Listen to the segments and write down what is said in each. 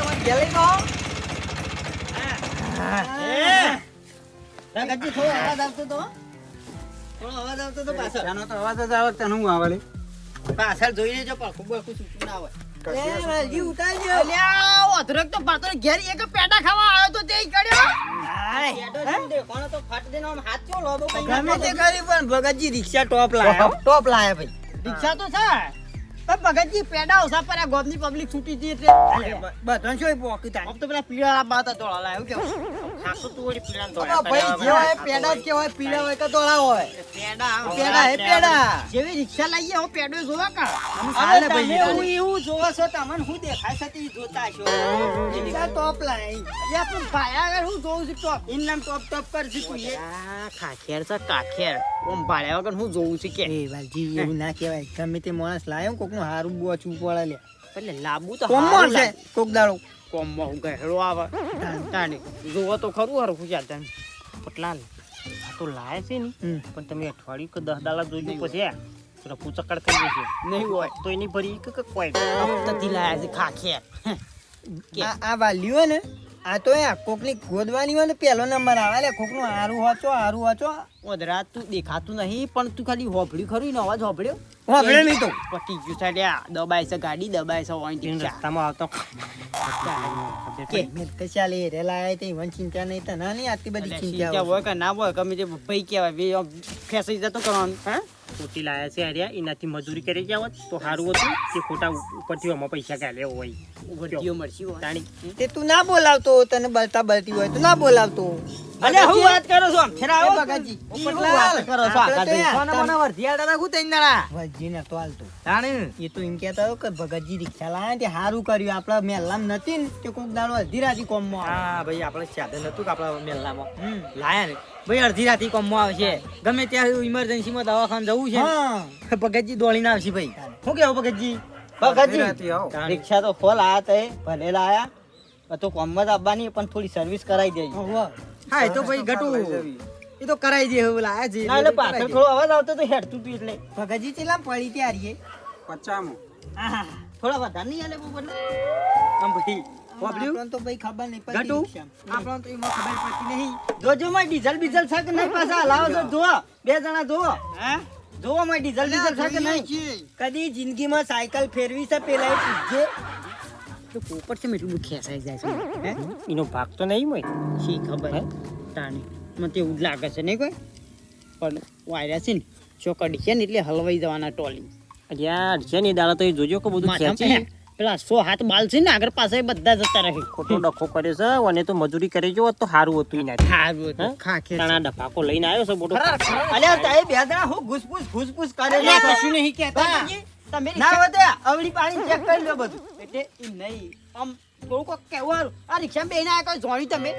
મને ગેલી નો ગજી થોડો અવાજ આવતો તો પાછળ એનો તો અવાજ જ આવે તને હું આવે પાછળ જોઈ લેજો પણ ખૂબ છૂટું ના હોય જી ઉતારજો અલ્યા ઓધરક તો પાતો ઘેર એક પેટા ખાવા આવ્યો તો તે કર્યો કોણ તો ફાટ દેનો આમ હાથ ચો લોબો ગમે તે કરી પણ ભગતજી રિક્ષા ટોપ લાયા ભાઈ રિક્ષા તો છે પણ ભગતજી પેડા ઓસા પર આ ગોમની પબ્લિક છૂટી જી એટલે બધાને શું પોકી થાય આમ તો પેલા પીળા બાતા તોળા લાયા એવું કેવું ખાસો તું ઓડી પીળા તોળા ભાઈ જે હોય પેડા જ કેવાય પીળા હોય કે તોળા હોય પેડા જેવી રિક્ષા લાઈએ હો પેડો જોવા કા હાલે ભાઈ એવું જોવો છો તમને હું દેખાય છે તે જોતા છો રિક્ષા ટોપ લાય યા પણ ભાઈ આગળ હું જોઉં છું ટોપ ઇન નામ ટોપ ટોપ કરજી તું એ ખાખેર છે કાખેર ઓમ ભાળ્યા વગર હું જોઉં છું કે એ વાલજી એવું ના કહેવાય ગમે તે માણસ લાયો કોક નું હારું બોચું પડે લે એટલે લાબુ તો કોમમાં છે કોક દાડો કોમમાં હું ગહેડો આવે તાને જોવો તો ખરું હરું હું જાતા પટલાલ આ તો લાય છે ને પણ તમે અઠવાડિયું કે 10 દાડા જોઈજો પછી રફુ ચકડ થઈ જશે નહીં હોય તો એની ભરી કે કોઈ હપ્તાથી લાયા છે ખાખેર આ વાલ્યું ને આ તો કોકની ગોદવાની હોય ને પહેલો નંબર આવે લે કોકનું હારું હોચો ઓદરા તું દેખાતું નહીં પણ તું ખાલી હોભળ્યું ખરું ને અવાજ હોભળ્યો નહીં તો પટી ગયું સાડ્યા દબાય છે ગાડી દબાય છે ઓઈન રસ્તામાં આવતો કે મેં તો ચાલે રેલા આય તે વન ચિંતા નહીં તો ના નહીં આટલી બધી ચિંતા હોય કે ના હોય ગમે તે ભાઈ કહેવાય ફેસઈ જતો કરવાનું હે ખોટી લાયા છે હરિયા એનાથી મજૂરી કરી જાવ તો સારું હતું કે ખોટા ઉપરથી આમાં પૈસા કાલે હોય વધીઓ મળશી હોય તે તું ના બોલાવતો તને બળતી હોય તો ના બોલાવતો અલે હું વાત કરો છો ફેરા આવો બગાજી ઉપરલા કરો છો મને વર્ધિયા દાદા હું તૈન દાડા વજી ને તો હાલતો તાણે એ તો એમ કહેતા કે ભગતજી રિક્ષા લાયા તે હારું કર્યું આપડા મેલ્લામ નથી ને તે કોક દાડો અડધી રાતી કોમમાં હા ભાઈ આપણે સાધન હતું કે આપડા મેલ્લામાં લાયા ને ભાઈ અડધી રાતી કોમમાં આવશે ગમે ત્યાં ઇમરજન્સીમાં દવાખાને જવું છે ભગતજી દોડીને આવશે ભાઈ શું કેવું ભગતજી રિક્ષા તો ફોલ આયા તે ભલે લાયા તો કોમમાં જ આવવાની પણ થોડી સર્વિસ કરાવી દેજો હા એ તો ભાઈ ગટુ એ તો કરાઈ દે હવે લાયા છે ના એટલે પાછળ થોડો અવાજ આવતો તો હેડતું તું એટલે ભગતજી ચેલા પડી ત્યારીએ 50 થોડા વધારે નહીં આલે બરોબર આમ ભાઈ આપણને તો ભાઈ ખબર નહીં પડતી ગટુ આપણને તો એમાં ખબર પડતી નહીં જોજો માં ડીઝલ બીઝલ છે કે નહીં પાછા લાવો તો જો બે જણા જો હે જોવા માં ડીઝલ બીઝલ છે કે નહીં કદી જિંદગીમાં સાયકલ ફેરવી છે પેલા પૂછજે તો પોપટ છે એટલું ખેસાઈ જાય છે હે એનો ભાગ તો નહીં હોય શી ખબર હે તાણી મને તો એવું જ લાગે છે નહીં કોઈ પણ વાયરા છે ને ચોકડી છે ને એટલે હલવાઈ જવાના ટોલી અલ્યા છે ને દાડા તો એ જોજો કે બધું ખેંચી પેલા 100 હાથ બાલ છે ને આગળ પાસે બધા જતા રહે ખોટો ડખો કર્યો છે અને તો મજૂરી કરી જો તો સારું હતું એના સારું હતું ખાખે તાણા ડફાકો લઈને આવ્યો છે મોટો અલ્યા તાએ બે જણા હું ઘૂસપૂસ કરે છે કશું નહીં કહેતા તમે ના વધે અવળી પાણી ચેક કરી લો બધું એટલે ઈ નહીં આમ થોડું કોક કહેવાનું આ રિક્ષા બેહીને આયા કોઈ જોણી તમે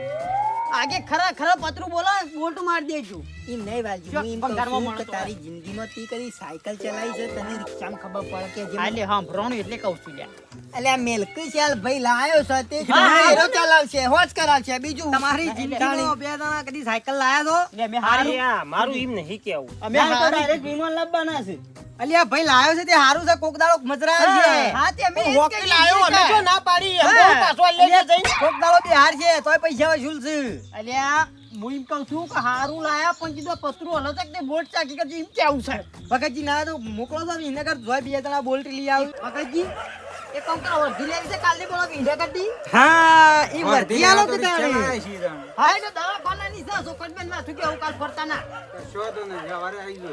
આગે ખરા પતરું બોલો બોલ્ટ માર દેજો ઈ નહીં વાલજી હું એમ કહું કે તારી જિંદગીમાં તી કદી સાયકલ ચલાવી છે તને રિક્ષામાં ખબર પડે કે જે એટલે હા ભ્રોણ એટલે કહું છું લ્યા એટલે આ મેલક ચાલ ભાઈ લાયો છે તે હેરો ચલાવશે હોજ કરાવશે બીજું તમારી જિંદગીમાં બે જણા કદી સાયકલ લાયા તો મે હારિયા મારું એમ નહીં કેવું અમે તો ડાયરેક્ટ વિમાન લાવવાના છે અલ્યા ભાઈ લાયો છે તે હારું છે કોક દાડો મજરા છે હા તે અમે હોકી લાયો અમે તો ના પાડી અમે પાછો લઈ જઈ કોક દાડો બિહાર છે તોય પૈસા વસૂલ છે અલ્યા હું એમ કહું છું કે હારું લાયા પણ કીધું પતરું હલો તક તે બોટ ચાકી કે એમ કેવું છે ભગતજી ના તો મોકલો તો વિનેગર જોઈ બે જણા બોલ્ટ લઈ આવ ભગતજી એ કોમ કરો વર્ધી લેવી છે કાલે બોલો વિનેગર દી હા ઈ વર્ધી આલો કે તાણે હા એ તો દવા કોનાની છે સોકટબેન માં શું કેવું કાલ ફરતા ના શોધો ને સવારે આવી જો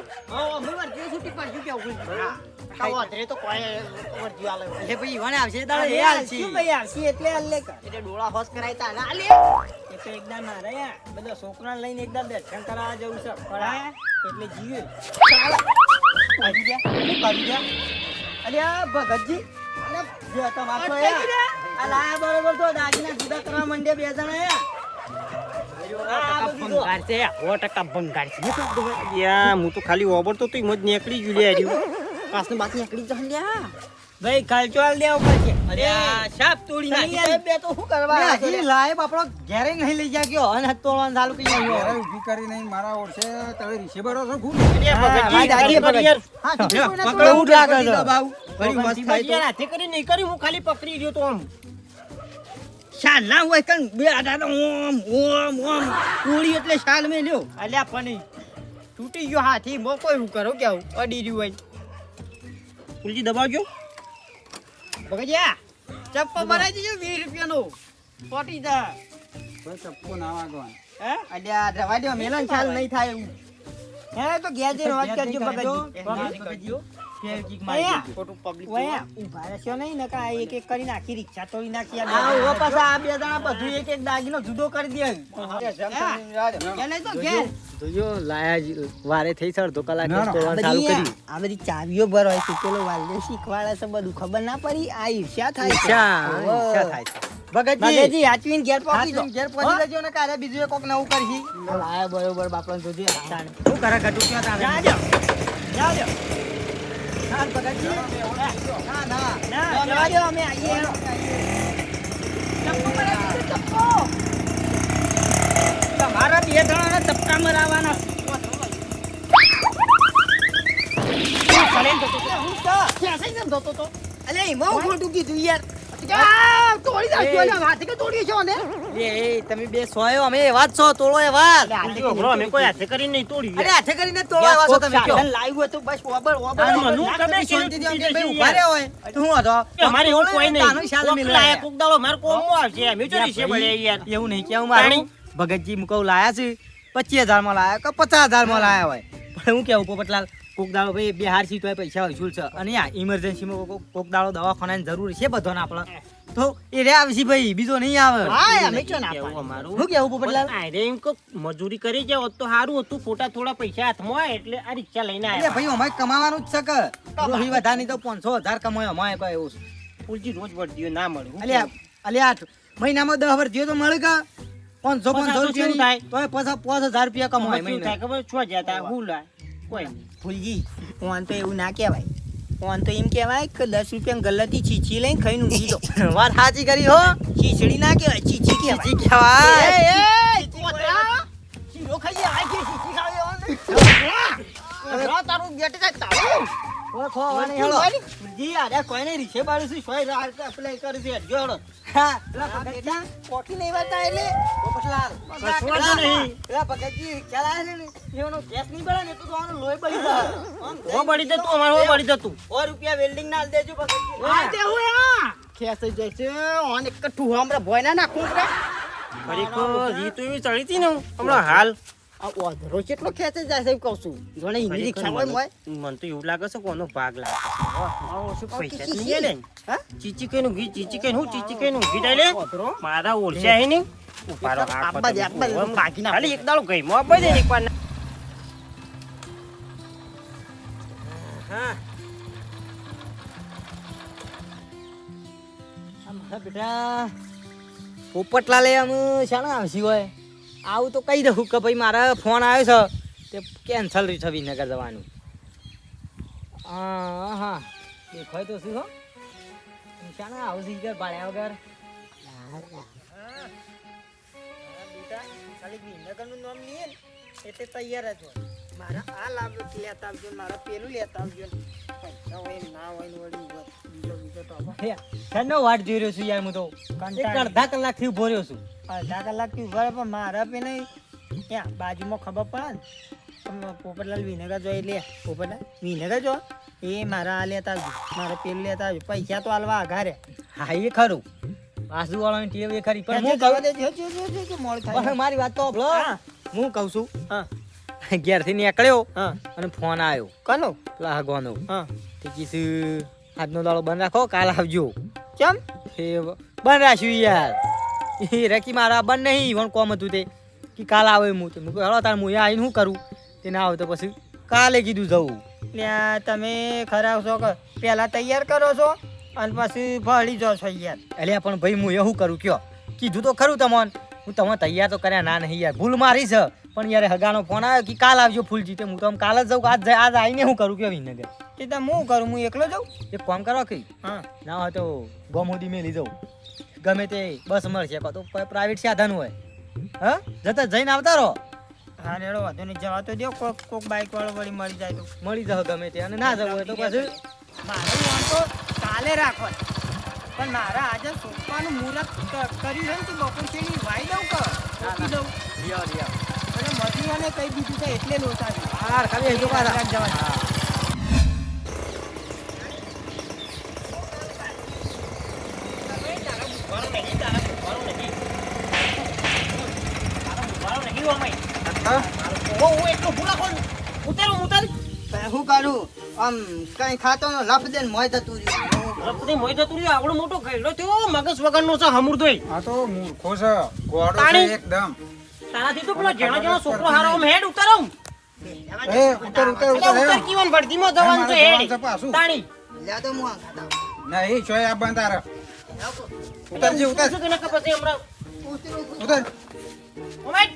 અમે વર્ધી છૂટી પડ્યું કેવું હા કાવો અધરે તો કોઈ વર્ધી આલે એટલે ભાઈ ઈવાને આવશે દાડે એ આવશે શું ભાઈ આવશે એટલે અલ્લે કા એટલે ડોળા હોસ કરાયતા ના આલે એ તો એકદમ ના રે બધા છોકરા લઈને એકદમ દર્શન કરાવવા જવું છે પડા એટલે જીવે આવી ગયા શું કરી ગયા અલ્યા ભગતજી અલે જે તમારો આ લાયા બરોબર તો દાગીના જુદા કરવા મંડે બે જણા ભંગાર છે હું તો ખાલી ઓબર તો મજ નીકળી ગયું લે પાસની બાકી નીકળી જશે લ્યા ભાઈ કાલચોલ દેવ પડશે અરે સાપ તોડી નાખી બે તો શું કરવા ઈ લાય બાપડો ઘેરે નહીં લઈ જા ગયો અને તોડવાનું ચાલુ કરી ગયો ઘરે ઊભી કરી નહીં મારા ઓરસે તમે રિસીવરો છો ખૂબ હા પકડો ઉડ લાગે છે ભાઈ મસ્ત થાય તો હાથે કરી નહીં કરી હું ખાલી પકડી રહ્યો તો આમ શાલ ના હોય કણ બે આડા તો ઓમ ઓમ ઓમ કોળી એટલે શાલ મે લ્યો અલ્યા પણ તૂટી ગયો હાથી મો કોઈ હું કરો કેવું અડી રહ્યું હોય ફૂલજી દબાવજો બગજ્યા ચપ્પો ભરાઈ દેજો 20 રૂપિયાનો પોટી દા ભાઈ ચપ્પુ ના વાગવાનું. હે અલ્યા રવા દો મેલન શાલ નહીં થાય એવું હે તો ઘેર જઈને વાત કરજો બગજ્યો ખોટું પબ્લિક ઉભા રહેશો નહીં ને કા એક એક કરી નાખી રિક્ષા તોડી નાખી આ પાછા આ બે જણા બધું એક એક દાગીનો જુદો કરી દે એને તો ઘેર જોયો લાયા વારે થઈ સર અડધો કલાક ના, ના. તોડવાનું ચાલુ કરી આ બધી ચાવીઓ ભરો હોય છે પેલો વાલ્યો શીખવાડે છે બધું ખબર ના પડી આ ઈર્ષ્યા થાય છે ઈર્ષ્યા થાય છે. ભગતજી હાચવીને ઘેર પહોંચી જાઓ. ઘેર પહોંચી જજો ને કાલે બીજું કોક નવું કરશી લાયા બરોબર બાપડા જોજે શું કરે ઘટું ક્યાં તારે જાજો જાજો હા ભગતજી ના ના ના જવા દો અમે આવીએ ચપ્પો ભરાઈ દીધો, ચપ્પો તમારા બે જણાના ચપ્પા મરાવાના અલે એમાં હું ખોટું કીધું યાર તોડી નાખ્યો ને હાથે કે તોડી છો ને એ તમે બે સોયો અમે એવા જ છો તોડો એવા ફૂલજી ઓભરો અમે કોઈ હાથે કરીને નહીં તોડી અરે હાથે કરીને તોડો એવા છો તમે કયો લાવ્યું હતું બસ ઓબર ઓબર આ મનુ તમે શાંતિથી આમ શાંતિથી બે ઉભા રહ્યા હોય તો હું હતો અમારે એવું કોઈ તાનું નહીં શાલ કોક મિલે. લાયા, કોક દાડો મારે કોમમાં આવશે અમે જો રીસે બળે યાર એવું નહીં કેવું મારું ભગતજી મુકવ લાયા છે 25000 માં લાયા કે 50000 માં લાયા હોય પણ હું કેવું પોપટલાલ કોક દાડો ભાઈ બે હાર સીટ હોય પૈસા વસૂલ છે અને આ ઇમરજન્સીમાં કોક દાડો દવાખાનાની જરૂર છે બધાને આપણે તો એ રે આવશે ભાઈ બીજો નહીં આવે હા અમે ચો ના કેવું અમારું શું કેવું પોપટલાલ પણ આયરે એમ કોક મજૂરી કરી જાવ તો સારું હતું ખોટા થોડા પૈસા હાથમાં હોય એટલે આ રિક્ષા લઈને એટલે આવ્યા ભાઈ અમારે કમાવાનું જ છે કે રોહી વધારે નહીં તો 500000 કમાય અમારે કોઈ એવું છે ફૂલજી રોજ વળતીઓ ના મળે હું અલ્યા અલ્યા મહિનામાં 10 વર્ષ થયો તો મળે કે 500 તો શું થાય? રૂપિયા તોય પાછા 5000 રૂપિયા કમાય શું થાય મહિને ખબર છો જતા હું લાય કોઈ નહીં ફૂલજી ઓન તો એવું ના કહેવાય ઓન તો એમ કહેવાય કે 10 રૂપિયા ગલ્લાથી ચીચી લઈને ખાઈને ઊંઘી દો વાત સાચી કરી હો ચીચડી ના કહેવાય ચીચી કહેવાય ચીચી કહેવાય. એ કોતરા શીરો ખાઈએ આ કે ચીચી ખાવે તારું ગેટ જાય તારું ઓળખો વાણી હેળો. જી અરે કોઈ નહીં રીસે બાળું છું સોય રાત અપ્લાય કરી દે જોડો હા, પેલા ભગતજી કોઠી નહીં વાતા એટલે પોપટલાલ. કશું વાંધો નહીં. પેલા ભગતજી ખ્યાલ આવે છે ને એનો ગેસ નહીં બળે ને તો આનું લોહી બળી જાય. હો બળી જતું અમારે હો બળી જતું 100 રૂપિયા વેલ્ડિંગ ના દેજો ભગતજી હા. તે હોય આ ખેસ જાય છે ઓન એક ઠું હમરા ભોય ના નાખું રે ખરેખર જી તો એવી ચડી હતી ને હમણાં હાલ આ ઓધરો કેટલો ખેંચે જાય છે એમ કહું છું જોણે હિન્દી રિક્ષા હોય મોય મને તો એવું લાગે છે કોનો ભાગ લાગે પૈસા તો નહીં લે હા ચીચી કઈ નું ઘી ચીચી કઈ હું ચીચી કઈ નું ઘી ડાય લે મારા ઓળખ્યા હે નહીં ઉપાડો આબા દે, આબા દે, તો ભાગી નાખો. ખાલી એક દાડો ગઈ મો આપી દે ને એકવાર હા. આ મારા બેટા પોપટલાલે આમ શાના આવશી હોય આવું તો કહી દઉં કે ભાઈ મારા ફોન આવ્યો છે તે કેન્સલ રહ્યું છે વિનગર જવાનું હા હા દેખાય તો શું હો શાના આવશે ઘર ભાડ્યા વગર ખાલી વિનગરનું નામ લઈએ ને એટલે તૈયાર જ હોય મારા આ લાભ લેતા આવજો ને મારા પેલું લેતા આવજો ને. પૈસા હોય ને ના હોય ને વળી બીજો તો હવે. ઠંડો વાટ જોઈ રહ્યો છું યાર હું તો એક અડધા કલાકથી ઉભો રહ્યો છું અડધા કલાકથી ઉભા રહે પણ મારા પે નહીં ત્યાં બાજુમાં ખબર પડે ને તો પોપટલાલ વિનેગર જો એટલે પોપટલાલ વિનેગર જો એ મારા આ લેતા આવજો મારા પેલું લેતા આવજો પૈસા તો હાલવા આઘારે હા એ ખરું વાસુ વાળાની ટેવ એ ખરી પણ હું જવા કહું દેજો, જો, કે મોડું થાય. પણ મારી વાત તો સાંભળો. હા. હું કહું છું હા ઘેરથી નીકળ્યો હા અને ફોન આવ્યો કનો પેલા હગવાનો હા તે કીધું આજનો દાડો બંધ રાખો કાલ આવજો કેમ એ બંધ રાખ્યું યાર એ રકી મારા બંધ નહીં પણ કોમ હતું તે કે કાલ આવે હું તો મેં કહ્યું હેલો તાર હું આવીને શું કરું તે ના આવે તો પછી કાલે કીધું જવું ત્યાં તમે ખરા છો કે પહેલા તૈયાર કરો છો અને પછી ભળી જાઓ છો યાર એટલે પણ ભાઈ હું એવું કરું કયો કીધું તો ખરું તમને હું તમે તૈયાર તો કર્યા ના નહીં યાર ભૂલ મારી છે પણ યાર હગાનો ફોન આવ્યો કે કાલ આવજો ફૂલજી તે હું તો આમ કાલ જ જાઉં આજ આવીને શું કરું કયો વિનગર તે તો હું કરું હું એકલો જાઉં એક કામ કરો કે હા ના હોય તો ગોમોદી મેલી જાઉં ગમે તે બસ મળશે કાં તો કોઈ પ્રાઇવેટ સાધન હોય હા જતા જઈને આવતા રહો હા રેડો વાંધો નહીં જવા તો દો કોક બાઈક વાળો વળી મળી જાય તો મળી જાવ ગમે તે અને ના જવું હોય તો પછી મારે વાંધો કાલે રાખો પણ મારા આજે સોપાનું મુહૂર્ત કરી રહ્યું તું બપોર શેની વાઈ દઉં કે રોકી દઉં અને મજૂરોને કહી દીધું છે એટલે લોચા છે. હા ખાલી હજુ પાછા જવા શું કરું આમ કઈ ખાતો ન લપ દે મોય થતું રહ્યું મોટો ગયડો થયો મગજ વગરનો છે હમુરદોય. આ તો મૂર્ખો છે ગોડો છે તાણી. એકદમ. તારાથી તો પેલો જેણો જેણો છોકરો હારો આમ હેડ ઉતારો. એ ઉતર ઉતર એટલે ઉતર ઉતાર કીવન ભરતીમાં જવાનું છે મારે જવાનું હેડ. છે પાછું. તાણી. લ્યા તો હું આ ખાતા નહીં ચોય આ બંધ તારે ઉતરજી ઉતર શું કે નકર પછી હમણાં ઉતર ઓમેટ.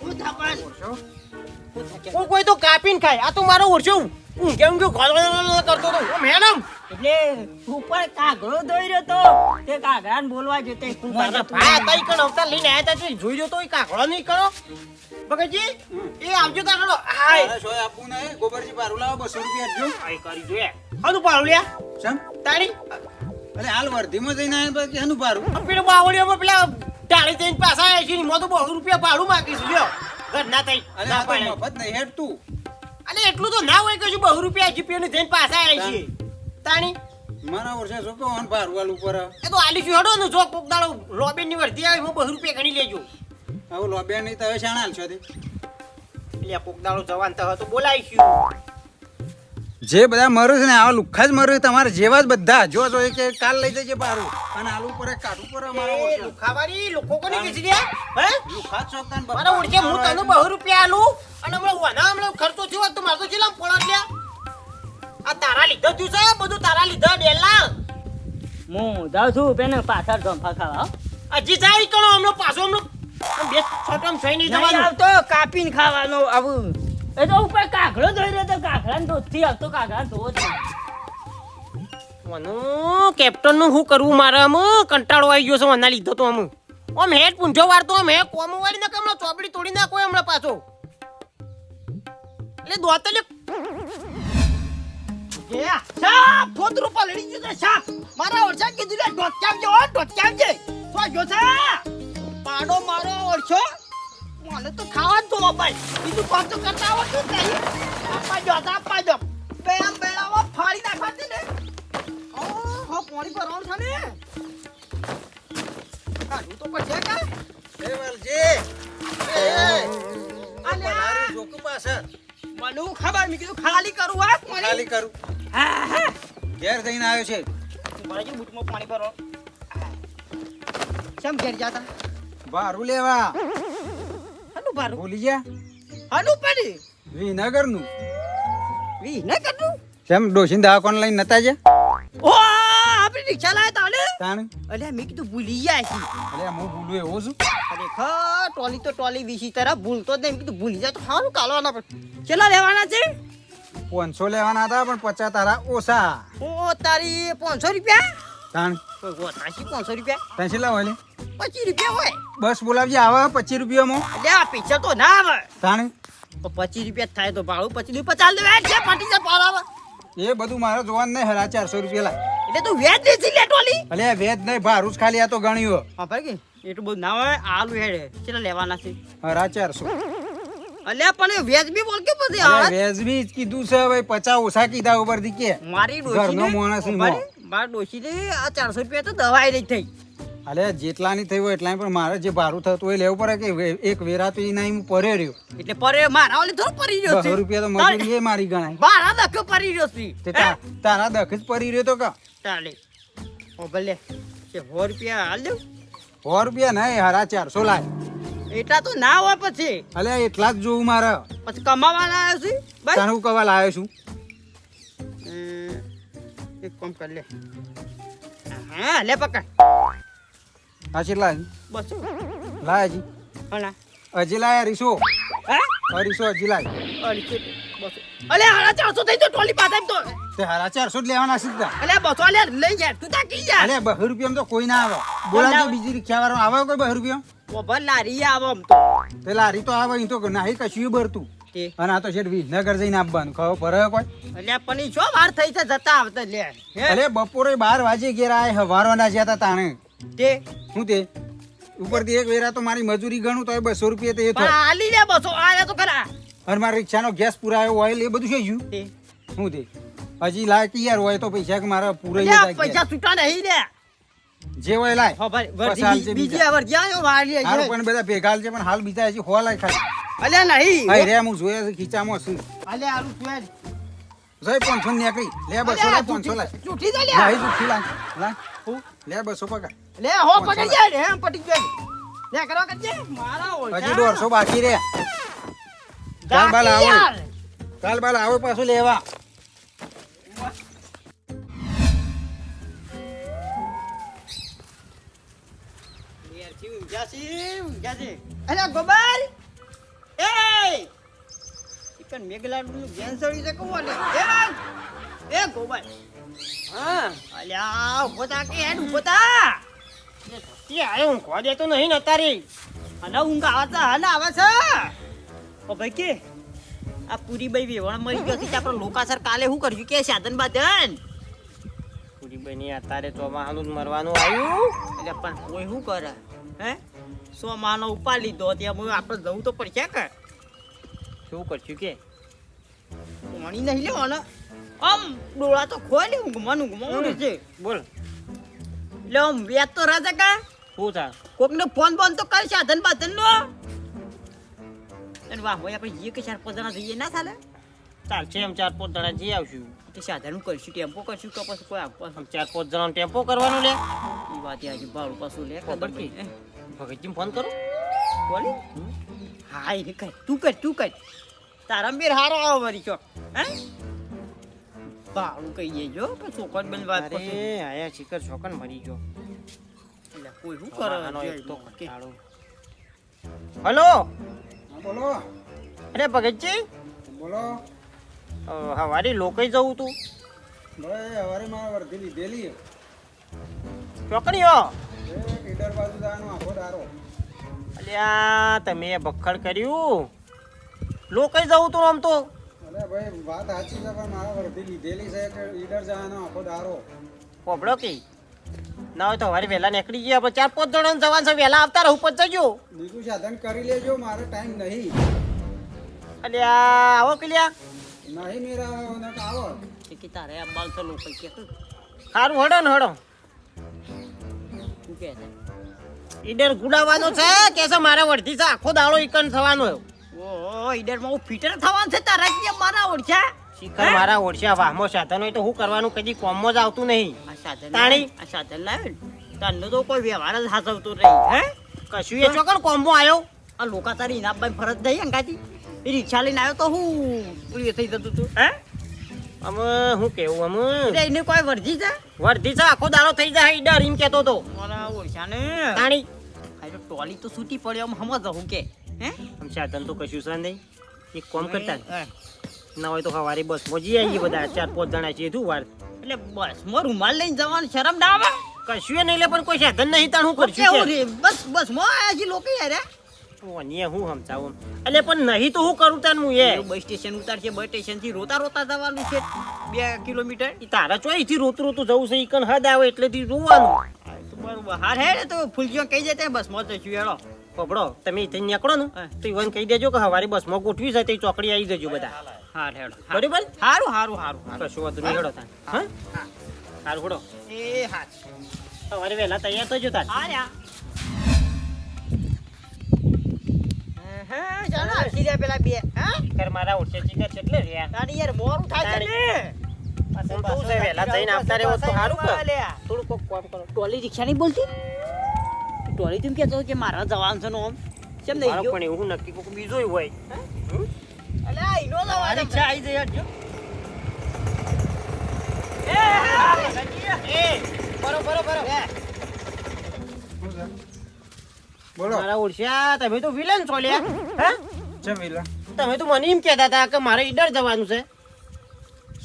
હું થાપાન હું કોઈ તો કાપીને ખાય. આ તો મારો ઓરછો હું કેમ કે કરતો તો મેડમ એટલે ઉપર કાગળો દોઈ રહ્યો તો તે કાગળાને બોલવા જતે મારા ભાઈ તઈ કણ અવતાર લઈને આયા તા જોઈ રહ્યો તો એ કાકડો નહીં કરો ભગતજી એ આવજો કાકડો હાય તારે ચોય આપવું નહીં ગોબરજી પારું લાવો 200 રૂપિયા આપજો આય કરી જોઈએ હનું પાવલિયા ચમ તાણી અલે હાલ વર્ધીમાં જઈને આયા પછી એનું પારું પેલો બાવળિયામાં પેલા ટાળી જઈને પાછા આવ્યા છે મો તો 200 રૂપિયા ભાડું માંગીશ લ્યો ઘર ના થઈ અલે ના આ તો પાડે મફત નહીં હેડ તું અલે એટલું તો ના હોય કે 200 રૂપિયા જીપીએ ને જઈને પાછા આવ્યા છે તાણી મારા વર્ષે શું કહો પારું વાલ ઉપર એ તો આલી છું હેડો ને જો કોક દાડો લોબેન ની વર્ધી આવે હું 200 રૂપિયા ગણી લેજો આવું લોબિયા નહીં તો હવે શાણા હાલશો તે એટલે કોક દાડો જવાન તો હતો બોલાવીશું જે બધા મરું છે ને આવા લુખ્ખા જ મરું છે તમારે જેવા જ બધા જો જો કે કાલ લઈ જજે પારું અને આલુ ઉપર કાઢું પર અમારો એ ઓળખો. લુખાવાળી લોકો કોને કીધી રે હે લુખ્ખા જ શોખતાન મારા ઓળખે હું તને 200 રૂપિયા આલું અને હમણાં ખર્ચો થયો તો મારતો ચેલા પોળા લ્યા આ તારા લીધો થયું છે બધું તારા લીધા ડેલા હું જાઉં છું પેને પાછળ ધોંફા ખાવા હજી જાય કણો હમણાં પાછો હમણાં બે છોટમ થઈ નહીં નહીં જવાનું આવતો કાપીને ખાવાનો આવું એ તો ઉપર કાગળો દોઈ રહ્યો તો કાગળાને દોસ્તી આવતો કાગળાને ધોવો જ મનું કેપ્ટન નું શું કરવું મારે આમ કંટાળો આવી ગયો છે મને લીધો તો આમ આમ હેડ પૂંજો વાળતો આમ હે કોમ વાળી ના હમણાં ચોપડી તોડી નાખો હમણાં પાછો એટલે દોતલે સાપ ફોદરું પલડી ગયું છે સાપ મારા ઓરછા કીધું લે ડોટકામ જો ડોટકામ જે તો જો છે પાડો મારો ઓરછો મને તો ખાવા જ દો ભાઈ બીજું કામ તો કરતા આવડતું જ નહીં આપા જો બેમ બેડાવા ફાડી નાખવા દે ને હો પાણી પર આવ છે ને કાઢું તો પડશે કા એ વાલજી અલ્યા જોકુ પાછળ મને ખબર મી કીધું ખાલી કરું આ પાણી ખાલી કરું હા હા ઘેર જઈને આવ્યો છે મારા બૂટમાં પાણી ભરો કેમ ઘેર જાતા ભારું લેવા હનું ભરું ભૂલી ગયા હનું પડી વિનગરનું વી ન કરું કેમ ડોશીને દવાખાને લઈને નતા ગયા ઓ આપણી રિક્ષા લાયા તાને તાણ અલ્યા મેં કીધું ભૂલી ગયા છે અરે હું ભૂલું એવો છું ખરેખર ટોલી તો ટોલી વીસી તરફ ભૂલતો જ નહીં મેં કીધું ભૂલી જાય તો સારું કાલવાના પણ કેટલા લેવાના છે 500 લેવાના હતા પણ 50 તારા ઓછા ઓ તારી 500 રૂપિયા તાણ તાશી 500 રૂપિયા તને કેટલા હોય લે? 25 રૂપિયા હોય બસ બોલાવજે આવે 25 રૂપિયામાં અલ્યા પૈસા તો ના આવે તાણ તો 25 રૂપિયા થાય તો ભાડું 25 50 લેવા છે પાટી છે પાર આવે એ બધું મારે જોવાનું નહીં 450 રૂપિયા લાય એટલે તું વેચ દેસી લે ટોલી અલે વેદ નહીં ભારું જ ખાલી આ તો ગણ્યું હા ભાઈ એટલું બધું ના હોય આલુ હેડે કેટલા લેવાના છે 450 અલ્યા પણ એ વેચ બી બોલ કે પછી અરે આ વેજ બી જ કીધું છે ભાઈ 50 ઓછા કીધા ઉપરથી કે મારી ઘરનો માણસ ડોશી ઈ મારા ડોશી ને આ 400 રૂપિયા તો દવાઈ નહીં થઈ અલે જેટલાની થઈ હોય એટલાની પણ મારે જે ભારું થતું હોય લેવું પડે કે એક વેરા તો એના એમ પરે રહ્યો એટલે પરે મારા ઓલી થોડું પરી રહ્યો છે 200 રૂપિયા તો મજૂરી એ મારી ગણાય મારા દખ પરી રહ્યો છે તે તારા દખ જ પરી રહ્યો તો કા ચાલે ઓ ભલે કે 100 રૂપિયા હાલ દઉં 100 રૂપિયા નહીં 450 લાય એટલા તો ના હોય પછી અલે એટલા જ જોવું મારે પછી કમાવાના આવ્યો છે ભાઈ તારું કવા લાવ્યો છું એક કામ કર લે હા લે પકડ આ કેટલા બસો લાય હજી હણા હજી લાય રીસો હે અરીસો હજી લાય અઢીસો બસો અલે 450 થઈ તો ટોલી પાછા તો તે 450 જ લેવાના સીધા અલે બસો અલે લઈ જા તું તા કી જા અલે 200 રૂપિયામાં તો કોઈ ના આવે બોલાવજો બીજી રિક્ષા વાળો આવે કોઈ 200 રૂપિયા ઓ ભલ લારી આવો આમ તો તે લારી તો આવે ઈ તો નહીં કશું ભરતું તે. અને આ તો શેઠ વિસનગર જઈને આપવાનું ખબર પડે કોઈ અલ્યા પણ ઈ શું વાર થઈ છે જતા આવતા લે હે? અરે બપોરે 12 વાગે ઘેર આય હવારોના જ્યાં તા તાણે તે શું તે ઉપરથી એક વેરા તો મારી મજૂરી ગણું તો 200 રૂપિયા તે પણ થાય આલી લે બસો આયા તો ખરા અને મારા રિક્ષાનો ગેસ પુરાયો ઓઇલ એ બધું છે ગયું તે. શું તે હજી લાય તૈયાર હોય તો પૈસા કે મારા પૂરાઈ અલ્યા જાય પૈસા છૂટા નહીં લે જે હોય લાય હો ભાઈ બસ હાલ છે બીજી બીજા. વાર જ્યાં વાળી હારું પણ બધા ભેગા છે પણ હાલ બીજા હજી હોલ ખાય અલ્યા નહીં હાય રે હું જોયા છે ખીચામાં શું અલ્યા આલું તું જય 500 નીકળી લે 200 લાય 500 લાય ચૂઠી તો લે ના હજી જુઠ્ઠી લાય લાય લે 200 પકડ લે હો પકડી જાય ને એમ પટી જાય લે કરો કરજે મારા ઓળખા હજી 150 બાકી રે કાલ બાલ આવો કાલ બાલ આવો પાછું લેવા અલ્યા ગોબર એ ચિકન મેઘલાડનું ગેંસળી છે કોણ લે એ ગોબર હા અલ્યા ઉભો થા કે હેડ ઉભો થા તે આયો હું ખવા દેતો નહીં ને તારી અને ઊંઘ આવે છે હને આવે છે ઓ ભાઈ કે આ પૂરી બાઈ વેવણ મરી ગયો છે આપણે લોકાસર કાલે શું કરશું કે સાધન બાધન પૂરી બની અત્યારે ચોમાહાનું જ મરવાનું આવ્યું એટલે પણ કોઈ શું કરે હે સો માનો ઉપા લીધો ત્યાં આપણે જવું તો પડશે કે શું કરશું કે પાણી નહીં લેવાનો આમ ડોળા તો ખોલી ઊંઘમાં છે બોલ એટલે આમ વ્યાજ તો રાજા કા શું થા કોકને ફોન બોન તો કર સાધન બાધન નો અને વાહ ભાઈ આપણે જઈએ કે 4-5 જણા જઈએ ના ચાલે ચાલશે એમ 4-5 જણા જઈ આવશું તે સાધન કરશું ટેમ્પો કરશું તો પછી કોઈ આપવા આમ 4-5 જણાનો ટેમ્પો કરવાનો લે એ વાત આજે ભાડું પાછું લે ખબર કે ભગતજી ફોન કરું બોલી હા એ કર તું કર તારા બેર હારો આવો વરી ચોક હે ભાડું કહી દેજો પછી છોકર બેન વાત અરે કરશે આયા શિખર છોકન મરી ગયો એટલે કોઈ શું કરે આનો એક તો કે કંટાળો. હલો હા બોલો અરે ભગતજી બોલો હવારે લોકઈ જવું તું ભાઈ હવારે મારા વર્ધી લીધેલી ચોકડીઓ એક ઈડર બાજુ જવાનો આખો દારો અલ્યા તમે ભખડ કર્યું લોકઈ જવું તું આમ તો અરે ભાઈ વાત સાચી છે પણ મારા વર્ધી લીધેલી છે કે ઈડર જવાનો આખો દારો પોપડો કે ના હોય તો હવારે વહેલા નીકળી ગયા આપણે 4-5 જણાને જવાનું છે વહેલા આવતા રહું પછી જજો બીજું સાધન કરી લેજો મારે ટાઈમ નહીં અલ્યા આવો કલ્યા નહીં મેરા આવો કે તારે આ બાલ તો લોકો કે સારું હડો ને હડો શું કહે છે ઈડર ગુડાવાનો છે કે છે મારા વડથી છે આખો દાડો ઈકન થવાનો ઓ ઈડર માં હું ફીટર થવાનું છે તારા કે મારા ઓળખ્યા શિખર મારા ઓળશા વાહમાં સાધન હોય તો હું કરવાનું કદી કોમમાં જ આવતું નહીં આ સાધન તાણી? આ સાધન લાવ્યો ને તને તો કોઈ વ્યવહાર જ હાચવતો રહી હે કશું એ ચોકન કોમમાં આવ્યો આ લોકા તારી ઇનામભાઈ ફરજ દઈ અંગાતી એ રિક્ષા લઈને આવ્યો તો હું એ થઈ જતું તું હે અમે શું કેવું અમે એટલે એને કોઈ વર્જી છે વડથી છે આખો દાડો થઈ જાય ઈડર એમ કેતો તો મારા ઓળખ્યાને તાણી આ તો ટોલી તો છૂટી પડે આમ સમજ હું કે હે આમ સાધન તો કશું છે નહીં એક કોમ કરતા હે. ના હોય તો સવારે બસમાં જઈ આવીએ બધા 4-5 જણા છીએ શું વાર એટલે બસ મો રૂમાલ લઈને જવાનું શરમ ના આવે કશું નહીં લે પણ કોઈ સાધન નહીં તાણ હું કરશું કેવું કે? રે બસ મો આયા છે લોકો યાર ઓને હું સમજાવું એટલે પણ નહીં તો હું કરું તાન હું એ બસ સ્ટેશન ઉતારશે બસ સ્ટેશન થી રોતા રોતા જવાનું છે 2 કિલોમીટર ઈ તારા ચોઈથી રોતું જવું છે ઈકન હદ આવે એટલેથી રોવાનું તો બરોબર હાર હે ને તો ફૂલજીઓ કહી જતે બસ મો જશું હેડો પબડો તમે અહીં નીકળો ને તો ઈવન કહી દેજો કે સવારે બસમાં ગોઠવી છે તે ચોકડી આવી જજો બધા હાર હેડો બરોબર હારું હારું હારું કશું વાંધો નહીં હેડો તાન હા સારું હેડો એ હા સવારે વહેલા તૈયાર થજો તાન આયા હા ચાલો આખી રે પેલા બે હા કર મારા ઓછે ચીકર કેટલે રહ્યા તારી યાર મોરું થાય છે ને હું કહું છે વહેલા જઈને આવતા રહેવો તો સારું કર થોડું કોક કામ કરો ટોલી રિક્ષા નહીં બોલતી ટોલી તું કહેતો કે મારા જવાન છે નો આમ કેમ નહીં મારો ગયો પણ એવું નક્કી કોક બીજો હોય અલે આ ઈનો જવાન રિક્ષા આવી જઈ હટજો એ બરો બોલો મારા ઓળશ્યા તમે તો વિલન છો લ્યા હે જમીલા તમે તો મને એમ કહેતા હતા કે મારે ઈડર જવાનું છે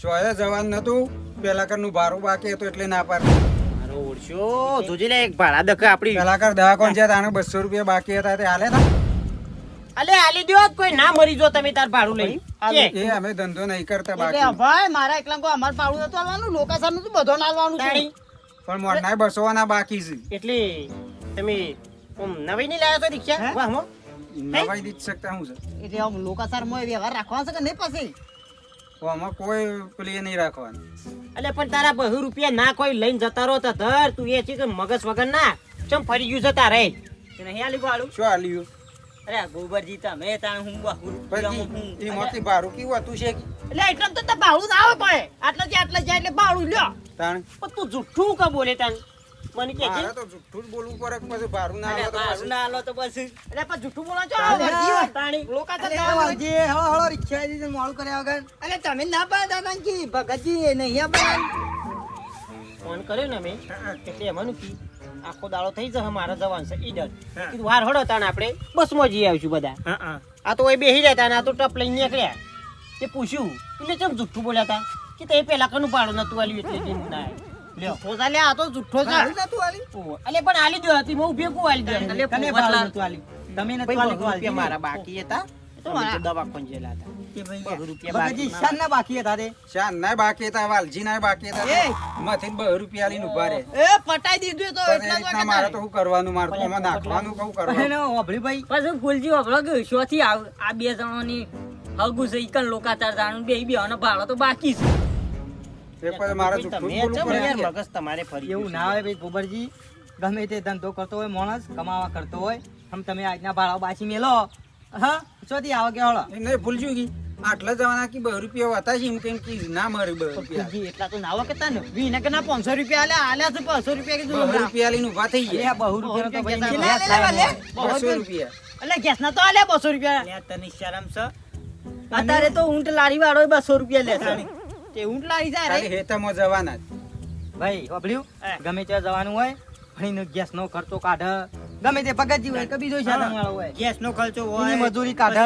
સોયા જવાન નતું પેલા કરનું ભારું બાકી હતું એટલે ના પાડી મારો ઓળશ્યો જોજે લે એક ભાડા દક આપડી પેલા કર દવા કોણ છે તાણે 200 રૂપિયા બાકી હતા તે હાલે તા અલે આલી દ્યો કોઈ ના મરી જો તમે તાર ભાડું લઈ કે એ અમે ધંધો નહીં કરતા એટલે બાકી ભાઈ મારા એકલા કોઈ અમાર પાડું નતું આલવાનું લોકાસરનું તો બધો નાલવાનું છે તાણી. પણ મોરનાય બસવાના બાકી છે એટલે તમે નવી ની લાયા તો રિક્ષા વાહ મો નવાઈ દીધ શકતા હું છે એટલે આમ લોકાસરમાં વ્યવહાર રાખવાનો છે કે નહીં પછી તો આમાં કોઈ પેલી એ નહીં રાખવાનું અલે પણ તારા બહુ રૂપિયા ના કોઈ લઈને જતા રહો તો ધર તું એ છે કે મગજ વગર ના ચમ ફરી ગયું જતા રે નહીં આલી ભાડું શું આલ્યું અરે ગોબરજી તમે તાણ હું બહુ પછી એમાંથી ભારું કેવું હતું છે એટલે એટલે તો તે ભાડું ના આવે કોઈ આટલા જાય એટલે ભાડું લ્યો તાણ પણ તું જુઠ્ઠું કા બોલે તાન મને કે મારે તો જુઠ્ઠું જ બોલવું પડે કે પછી ભારું ના આવે તો પછી ના આલો તો બસ એટલે પણ જૂઠું બોલો છો તાણી લોકાસર અરે ના આવે. વાલજી, હળો હળો રિક્ષા દીધી મોડું કર્યા વગર એટલે તમે ના પાડતા હતા કે ભગતજી નહીં આપણે ફોન કર્યો ને મેં એટલે એમાંનું કી આખો દાડો થઈ જશે મારા જવાન છે ઈડર કીધું વાર હળો તાણ આપણે બસમાં જઈ આવીશું બધા આ તો એ બેહી રહેતા ને આ તો ટપ લઈને નીકળ્યા તે પૂછ્યું એટલે ચમ જુઠ્ઠું બોલ્યા હતા કે તે પેલા કનું ભાડું નતું આલ્યું એટલે દિન ના લ્યો જૂઠો લે આ તો જૂઠો છે ઓહો. અલે પણ આલી દો હતી હું ભેગું આલી દો તને ભાડું નતું આલ્યું. તમે નતું આલ્યું તો રૂપિયા આલજી. મારા બાકી હતા તો અમે તો મારા- દવા ખંજેલા હતા કે ભાઈ બહુ રૂપિયા બાકી ભગતજી શાનના બાકી હતા તે શાન ના બાકી હતા વાલજી ના બાકી હતા એ! માંથી 2 રૂપિયા લઈને ઉભા રહે એ પટાઈ દીધું તો પણ એ એટલા જ રીતના મારે તો શું કરવાનું મારે તો આમાં નાખવાનું કહું કરવાનું એને વાપર્યું ભાઈ પછી ફૂલજી વાપરો કે શોથી આ બે જણોની હગું છે ઈકન લોકાચાર જાણું બે બેવાનો ભાડો તો બાકી છે એક પછી મારે જુઠ્ઠું જ તમે બોલવું ચમ પડે યાર મગજ તમારે ફરી એવું ના હોય ભાઈ ગોબરજી ગમે તે ધંધો કરતો હોય માણસ કમાવા કરતો હોય તમે આજના ભાડા બાછી મેલો હા ચોથી આવે કે હળો એ નહીં ભૂલજો કી આટલા જવાના કે 2 રૂપિયા હતા છે એમ કેમ કે ના મળે 2 રૂપિયા જી એટલા તો નાવા કે તને વીને કે ના 500 રૂપિયા આલ્યા છે 500 રૂપિયા કીધું 2 રૂપિયા લઈને ઉભા થઈ એ ગયા બહુ રૂપિયા તો ભાઈ લે, વ્યાજ લે, થાય લે, ને. લે. 200 રૂપિયા એટલે ગેસ ના તો આલ્યા 200 રૂપિયા લ્યા તને શરમ છે અત્યારે તો ઊંટ લારી વાળો 200 રૂપિયા લેશે તે ઊંટ લાવી જાય ખાલી રે હેતામાં જવાના જ. ભાઈ વાપર્યું ગમે ત્યાં જવાનું હોય ભણીને ગેસ નો ખર્ચો કાઢ ગમે તે ભગતજી હોય કે બીજો સાધન વાળો હોય ગેસ નો ખર્ચો એની હોય મજૂરી કાઢ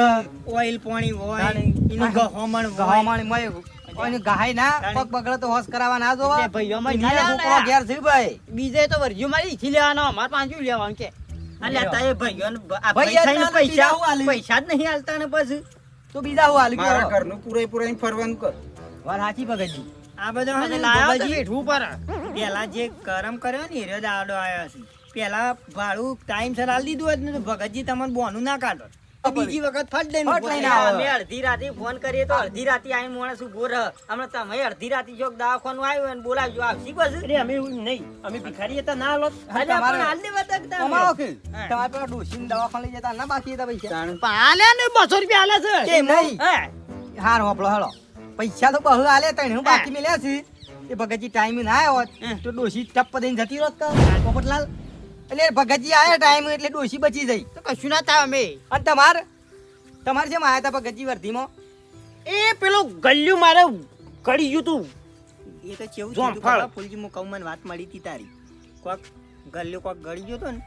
ઓઇલ પાણી હોય તાણી. એનું ગહોમણ હોય ગહામણ મળે કોઈને ગહાય ના તાણી. પગ બગડે તો હોશ કરાવવા ના જોવા લે ભાઈઓ માં એના ના છોકરો ઘેર છે ભાઈ બીજે તો વર્જ્યુ મારી ઈથી લેવાનો અમાર પાંચું લેવાનું કે અલ્યા તારે ભાઈઓને આ ભાઈ પૈસાને યાર, બીજા હું આલી? પૈસા જ નહીં આલતા ને પછી તો બીજા હું હાલી મારા ગયો ઘરનું પૂરેપૂરા ફરવાનું કર વાત સાચી ભગતજી આ બધો હે ને પછી લાયો તો બાબાજી, બેઠવું પર પેલા જે કરમ કર્યો ને એરો દાડો આવ્યો છે પેલા ભાડું ટાઈમ સર આલી દીધું હોત ને તો ભગતજી તમને બોનું ના કાઢો બીજી વખત ફટ દઈને ફટ ઉભો લઈને થાય. આવો. અમે અડધી રાતે ફોન કરીએ તો અડધી રાતે આવીને માણસ ઉભો રહે હમણાં તમે અડધી રાતે જો દવાખાનું આવ્યું અને બોલાવજો આવશી પછી અરે અમે એવું નહીં અમે ભિખારી હતા ના આલો અલ્યા પણ હાલ ની વાત જ કમાવો તમે. કે તમારે પેલા ડોશીને દવાખાને લઈ જતા ના બાકી હતા પૈસા તાણ. પણ આલ્યા ને 200 રૂપિયા આલ્યા છે કે નહીં હે હાર હોપલો હેલો પૈસા તો બહુ આલે તને હું બાકી મેલ્યા છે એ ભગતજી ટાઈમે ના આવ્યો હોત તો ડોશી ટપ દઈને જતી રોત પોપટલાલ એટલે ભગતજી આયા ટાઈમ એટલે ડોશી બચી જઈ તો કશું ના થાય અમે અને તમારે જેમ આયા હતા ભગતજી વર્ધીમાં એ પેલો ગલ્યું મારે ગળી ગયું તું એ તો કેવું જોમ થયું ફળ. ખબર? ફૂલજી મું કહું મને વાત મળી હતી તારી કોક ગલ્યું કોક ગળી ગયો તો ને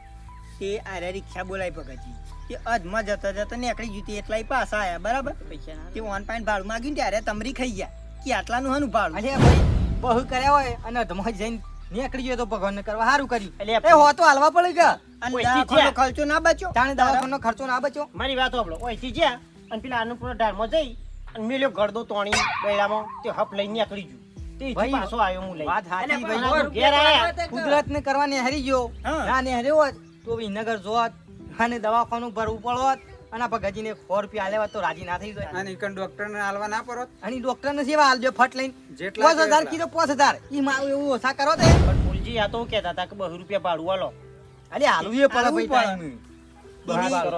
તે આરે રિક્ષા બોલાવી ભગતજી તે અધમાં જતા જતા નીકળી ગયું તે એટલાય પાછા આયા બરાબર પૈસા ના તે ઓન પાઇન ભાડું માગ્યું ને ત્યારે તમરી ખાઈ ગયા કે આટલાનું હનું ભાડું અરે ભાઈ બહુ કર્યા હોય અને અધમાં જઈને નીકળી ગયો તો ભગવાનને કરવા સારું કર્યું એટલે એ હો તો હાલવા પડે કે અને ઓયથી દવાખાનો થયા. ખર્ચો ના બચ્યો તાણે દવાખાનો ખર્ચો ના બચ્યો મારી વાત સાંભળો ઓયથી જ્યાં અને પેલા અન્નપૂર્ણા ઢાળમાં જઈ અને મેલ્યો ગળદો તોણી બેડામાં તે હપ લઈને નીકળી ગયું તે ઈથી ભાઈ, પાછો આવ્યો હું લઈ વાત સાચી અલ્યા, ભાઈ. પણ ઘેર આયા. કુદરત ને કરવા નેહરી ગયો હા. ના નેહર્યો હોત તો વિનગર જોત અને દવાખાનું ભરવું પડોત અને ભગતજી ને 100 રૂપિયા આલ્યા હોત તો રાજી ના થઈ જાય અને ઈકન ડોક્ટરને આલવા ના પડો અને ડોક્ટર ને સેવા આલજો ફટ લઈને જેટલા 5000 કીધો 5000 ઈ મારું એવું ઓછા કરો તે પણ ફૂલજી આ તો કહેતા હતા કે 2 રૂપિયા ભાડું આલો અલે હાલું એ પડે હાલવું ભાઈ પડે. ટાઈમ એની-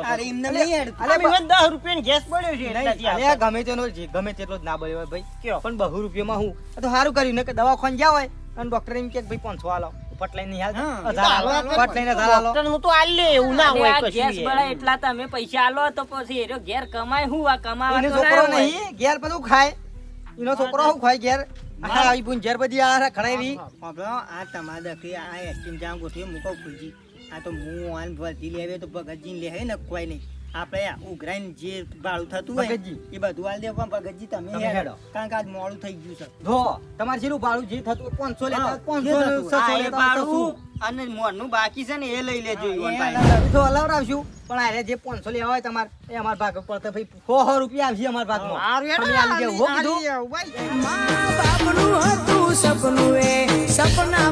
અરે એમને અલે, નહીં હેડ. અલે, અમે હવે 10 રૂપિયાનો ગેસ પડ્યો છે એટલાથી અલે આવતા. ગમે તેનો ગમે તેટલો જ ના બળ્યો હોય ભાઈ કયો? પણ 2 રૂપિયામાં હું આ તો સારું કર્યું ને કે દવાખાને જાવ હોય અને ડોક્ટર એમ કે ભાઈ 500 આલો ફટ લઈને નહીં હા, હાલ એ તો 1000 આલો હાલવા ફટ લઈને 1000 આલો ડોક્ટરનું તો આલ લે એવું ના હોય અરે આ ગેસ કશું બળે એ. એટલા તમે પૈસા આલો તો પછી એરો ઘેર કમાય હું આ કમાવા એનો તો છોકરો લાયો હોય. નહીં ઘેર બધું ખાય એનો છોકરો શું ખાય ઘેર આ આવી પૂન ઘેર બધી આ ખડાવી સાંભળો, આ તમારા દખી આ એસ્ટીમ જ્યાં ગોઠવી મૂકો ફૂલજી આ તો હું આન ભરતી લેવે તો ભગતજી લેહે ને કોઈ નહીં આપણે આ ઉઘરાઈને જે ભાડું થતું હોય ભગતજી. એ બધું આલ દે પણ ભગતજી તમે તમે હેડો. હેડો. કારણ કે આજ મોડું થઈ ગયું છે જો તમારે જેટલું ભાડું જે થતું હોય 500 લેતા હોય, 500 જે ને થતું 600 આ એ લેતા હોય, ભાડું અને મોરનું બાકી છે ને એ લઈ લેજો હા, ઈવન એ ભાઈ. અલગ. તો હલાવડાવશું પણ આરે જે 500 લેવા હોય તમારે એ અમાર ભાગ પડતા ભાઈ 100 રૂપિયા આવશે અમાર ભાગમાં હારું હેડો, તમે આલી દેવું, હો કીધું? આલી દેવું, ભાઈ. બાપનું હતું સપનું એ સપના